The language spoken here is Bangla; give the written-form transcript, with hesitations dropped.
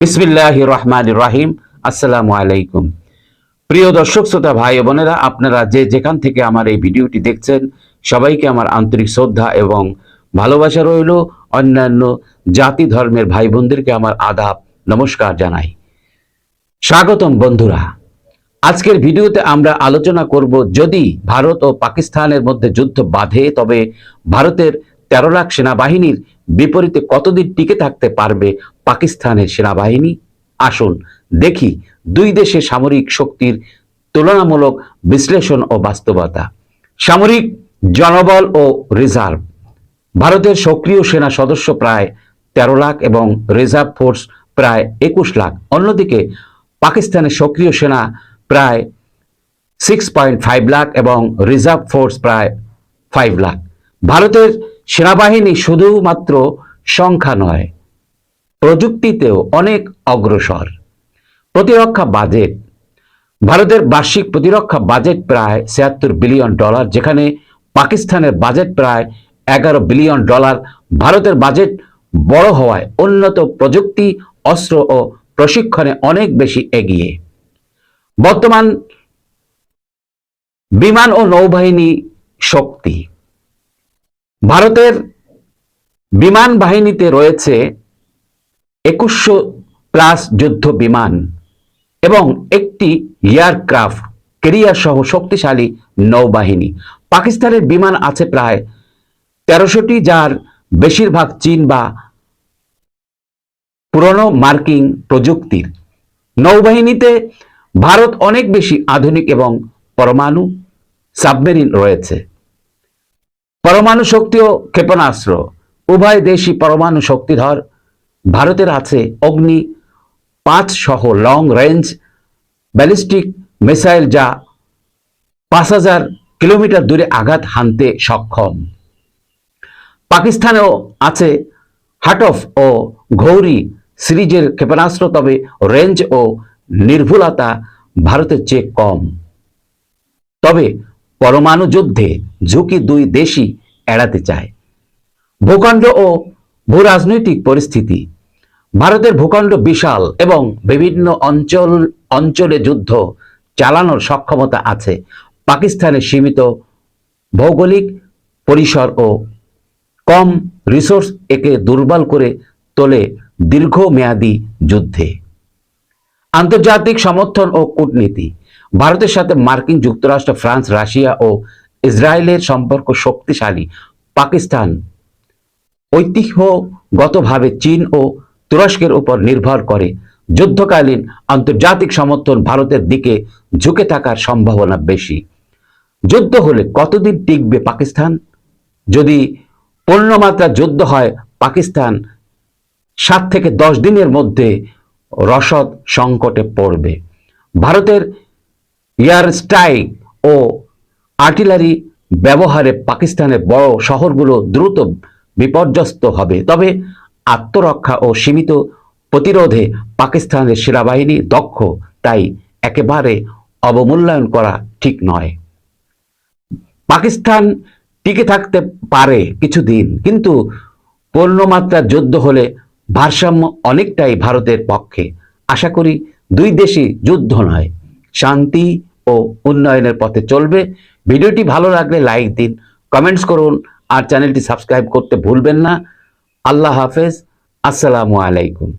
বিসমিল্লাহির রহমানির রহিম। আসসালামু আলাইকুম। প্রিয় দর্শক শ্রোতা ভাই ও বোনেরা, আপনারা যে যেখান থেকে আমার এই ভিডিওটি দেখছেন, সবাইকে আমার আন্তরিক শ্রদ্ধা এবং ভালোবাসা রইল। অন্যান্য জাতি ধর্মের ভাই বোনদেরকে আমার আদাব নমস্কার জানাই। স্বাগতম বন্ধুরা। আজকের ভিডিওতে আমরা আলোচনা করব, যদি ভারত ও পাকিস্তানের মধ্যে যুদ্ধ বাধে তবে ভারতের 13 লাখ সেনাবাহিনীর বিপরীতে কতদিন টিকে থাকতে পারবে পাকিস্তানের সেনাবাহিনী। আসুন দেখি দুই দেশের সামরিক শক্তির তুলনামূলক বিশ্লেষণ ও বাস্তবতা। সামরিক জনবল ও রিজার্ভ। ভারতের সক্রিয় সেনা সদস্য প্রায় 13 লাখ এবং রিজার্ভ ফোর্স প্রায় 21 লাখ। অন্যদিকে পাকিস্তানের সক্রিয় সেনা প্রায় 6.5 লাখ এবং রিজার্ভ ফোর্স প্রায় 5 লাখ। ভারতের সেনাবাহিনী শুধুমাত্র সংখ্যা নয়, প্রযুক্তিতেও অনেক অগ্রসর। প্রতিরক্ষা বাজেট। ভারতের বার্ষিক প্রতিরক্ষা বাজেট প্রায় $76 বিলিয়ন, যেখানে পাকিস্তানের বাজেট প্রায় $11 বিলিয়ন। ভারতের বাজেট বড় হওয়ায় উন্নত প্রযুক্তি, অস্ত্র ও প্রশিক্ষণে অনেক বেশি এগিয়ে। বর্তমান বিমান ও নৌবাহিনী শক্তি। ভারতের বিমান বাহিনীতে রয়েছে 2100+ যুদ্ধ বিমান এবং একটি এয়ারক্রাফট ক্যারিয়ার সহ শক্তিশালী নৌবাহিনী। পাকিস্তানের বিমান আছে প্রায় 1300টি, যার বেশিরভাগ চীন বা পুরনো মার্কিন প্রযুক্তির। নৌবাহিনীতে ভারত অনেক বেশি আধুনিক এবং পরমাণু সাবমেরিন রয়েছে। পরমাণু শক্তি ও ক্ষেপণাস্ত্র। উভয় দেশই পরমাণু শক্তিধর। ভারতের আছে অগ্নি 5 সহ লং রেঞ্জ ব্যালিস্টিক মিসাইল, যা 5000 কিলোমিটার দূরে আঘাত হানতে সক্ষম। পাকিস্তানেও আছে হাটফ ও ঘৌরি সিরিজের ক্ষেপণাস্ত্র, তবে রেঞ্জ ও নির্ভুলতা ভারতের চেয়ে কম। তবে পরমাণু যুদ্ধে ঝুঁকি দুই দেশই এড়াতে চায়। ভূখণ্ড ও ভূরাজনৈতিক পরিস্থিতি। ভারতের ভূখণ্ড বিশাল এবং বিভিন্ন অঞ্চলে যুদ্ধ চালানোর সক্ষমতা আছে। পাকিস্তানের সীমিত ভৌগোলিক পরিসর ও কম রিসোর্স একে দুর্বল করে তোলে দীর্ঘমেয়াদী যুদ্ধে। আন্তর্জাতিক সমর্থন ও কূটনীতি। ভারতের সাথে মার্কিন যুক্তরাষ্ট্র, ফ্রান্স, রাশিয়া ও ইসরায়েলের সম্পর্ক শক্তিশালী। পাকিস্তান ঐতিহ্যগতভাবে চীন ও তুরস্কের উপর নির্ভর করে। যুদ্ধকালীন আন্তর্জাতিক সমর্থন ভারতের দিকে ঝুঁকে থাকার সম্ভাবনা বেশি। যুদ্ধ হলে কতদিন টিকবে পাকিস্তান? যদি পূর্ণমাত্রা যুদ্ধ হয়, পাকিস্তান 7 থেকে 10 দিনের মধ্যে রসদ সংকটে পড়বে। ভারতের এয়ার স্ট্রাইক ও আর্টিলারি ব্যবহারে পাকিস্তানের বড় শহরগুলো দ্রুত বিপর্যস্ত হবে। তবে আত্মরক্ষা ও সীমিত প্রতিরোধে পাকিস্তানের সেনাবাহিনী দক্ষ, তাই একেবারে অবমূল্যায়ন করা ঠিক নয়। পাকিস্তান টিকে থাকতে পারে কিছুদিন, কিন্তু পূর্ণমাত্রা যুদ্ধ হলে ভারসাম্য অনেকটাই ভারতের পক্ষে। আশা করি দুই দেশই যুদ্ধ নয়, শান্তি ও উন্নয়নের পথে চলবে। ভিডিওটি ভালো লাগলে লাইক দিন, কমেন্টস করুন আর চ্যানেলটি সাবস্ক্রাইব করতে ভুলবেন না। আল্লাহ হাফেজ। আসসালামু আলাইকুম।